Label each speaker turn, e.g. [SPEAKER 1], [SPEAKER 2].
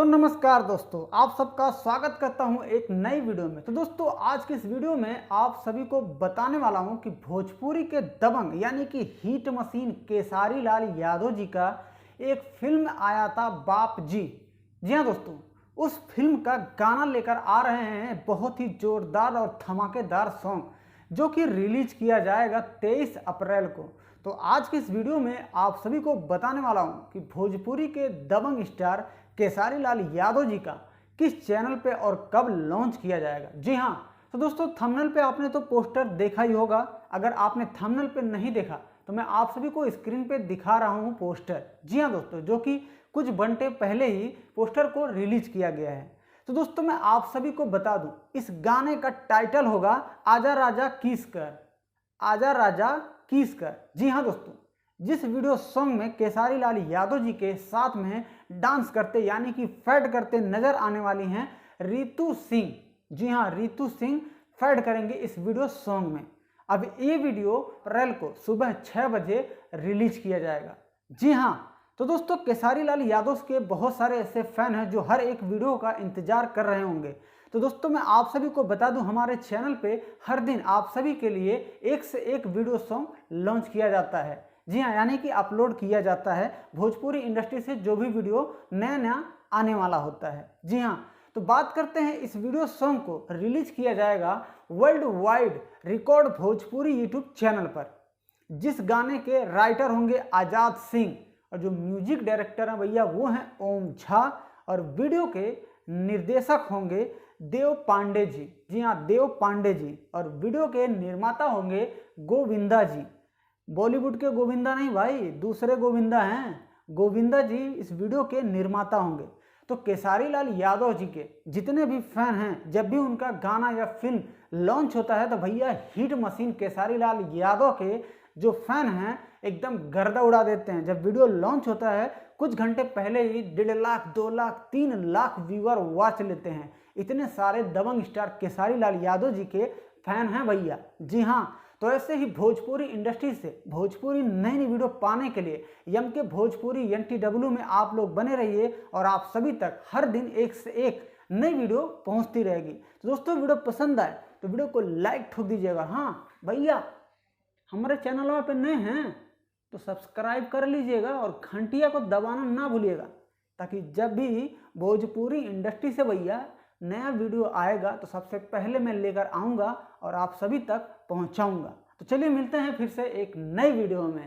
[SPEAKER 1] नमस्कार दोस्तों, आप सबका स्वागत करता हूं एक नई वीडियो में। तो दोस्तों, आज की इस वीडियो में आप सभी को बताने वाला हूं कि भोजपुरी के दबंग यानी कि हिट मशीन केसारी लाल यादव जी का एक फिल्म आया था बाप जी। जी हाँ दोस्तों, उस फिल्म का गाना लेकर आ रहे हैं बहुत ही जोरदार और धमाकेदार सॉन्ग, जो कि रिलीज किया जाएगा 23 अप्रैल को। तो आज की इस वीडियो में आप सभी को बताने वाला हूं कि भोजपुरी के दबंग स्टार केसारी लाल यादव जी का किस चैनल पे और कब लॉन्च किया जाएगा। जी हाँ, तो दोस्तों थंबनेल पे आपने तो पोस्टर देखा ही होगा। अगर आपने थंबनेल पे नहीं देखा तो मैं आप सभी को स्क्रीन पे दिखा रहा हूँ पोस्टर। जी हाँ दोस्तों, जो कि कुछ घंटे पहले ही पोस्टर को रिलीज किया गया है। तो दोस्तों मैं आप सभी को बता दूं, इस गाने का टाइटल होगा आजा राजा किस कर, आजा राजा किस कर। जी हाँ दोस्तों, जिस वीडियो सॉन्ग में केसारी लाल यादव जी के साथ में डांस करते यानी कि फैड करते नजर आने वाली हैं रितु सिंह। जी हाँ, रितु सिंह फैड करेंगे इस वीडियो सॉन्ग में। अब ये वीडियो अप्रैल को सुबह 6 बजे रिलीज किया जाएगा। जी हाँ, तो दोस्तों केसारी लाल यादव के बहुत सारे ऐसे फैन हैं जो हर एक वीडियो का इंतजार कर रहे होंगे। तो दोस्तों मैं आप सभी को बता दूं, हमारे चैनल पे हर दिन आप सभी के लिए एक से एक वीडियो सॉन्ग लॉन्च किया जाता है। जी हाँ, यानी कि अपलोड किया जाता है भोजपुरी इंडस्ट्री से जो भी वीडियो नया नया आने वाला होता है। जी हाँ, तो बात करते हैं इस वीडियो सॉन्ग को रिलीज किया जाएगा world wide record Bhojpuri YouTube channel पर, जिस गाने के राइटर होंगे आजाद सिंह और जो म्यूजिक डायरेक्टर हैं भैया वो हैं ओम झा, और वीडियो के निर्देशक होंगे देव पांडे जी। जी हाँ, देव पांडे जी, और वीडियो के निर्माता होंगे गोविंदा जी। बॉलीवुड के गोविंदा नहीं भाई, दूसरे गोविंदा हैं। गोविंदा जी इस वीडियो के निर्माता होंगे। तो केसारी लाल यादव जी के जितने भी फैन हैं, जब भी उनका गाना या फिल्म लॉन्च होता है तो भैया हिट मशीन केसारी लाल यादव के जो फैन हैं एकदम गर्दा उड़ा देते हैं। जब वीडियो लॉन्च होता है कुछ घंटे पहले ही 1.5 लाख 2 लाख 3 लाख व्यूअर वॉच लेते हैं। इतने सारे दबंग स्टार केसारी लाल यादव जी के फैन हैं भैया। जी हाँ, तो ऐसे ही भोजपुरी इंडस्ट्री से भोजपुरी नई नई वीडियो पाने के लिए यम के भोजपुरी NTW में आप लोग बने रहिए, और आप सभी तक हर दिन एक से एक नई वीडियो पहुंचती रहेगी। तो दोस्तों वीडियो पसंद आए तो वीडियो को लाइक ठोक दीजिएगा। हाँ भैया, हमारे चैनल पे नए हैं तो सब्सक्राइब कर लीजिएगा और घंटिया को दबाना ना भूलिएगा, ताकि जब भी भोजपुरी इंडस्ट्री से भैया नया वीडियो आएगा तो सबसे पहले मैं लेकर आऊँगा और आप सभी तक पहुँचाऊँगा। तो चलिए मिलते हैं फिर से एक नई वीडियो में।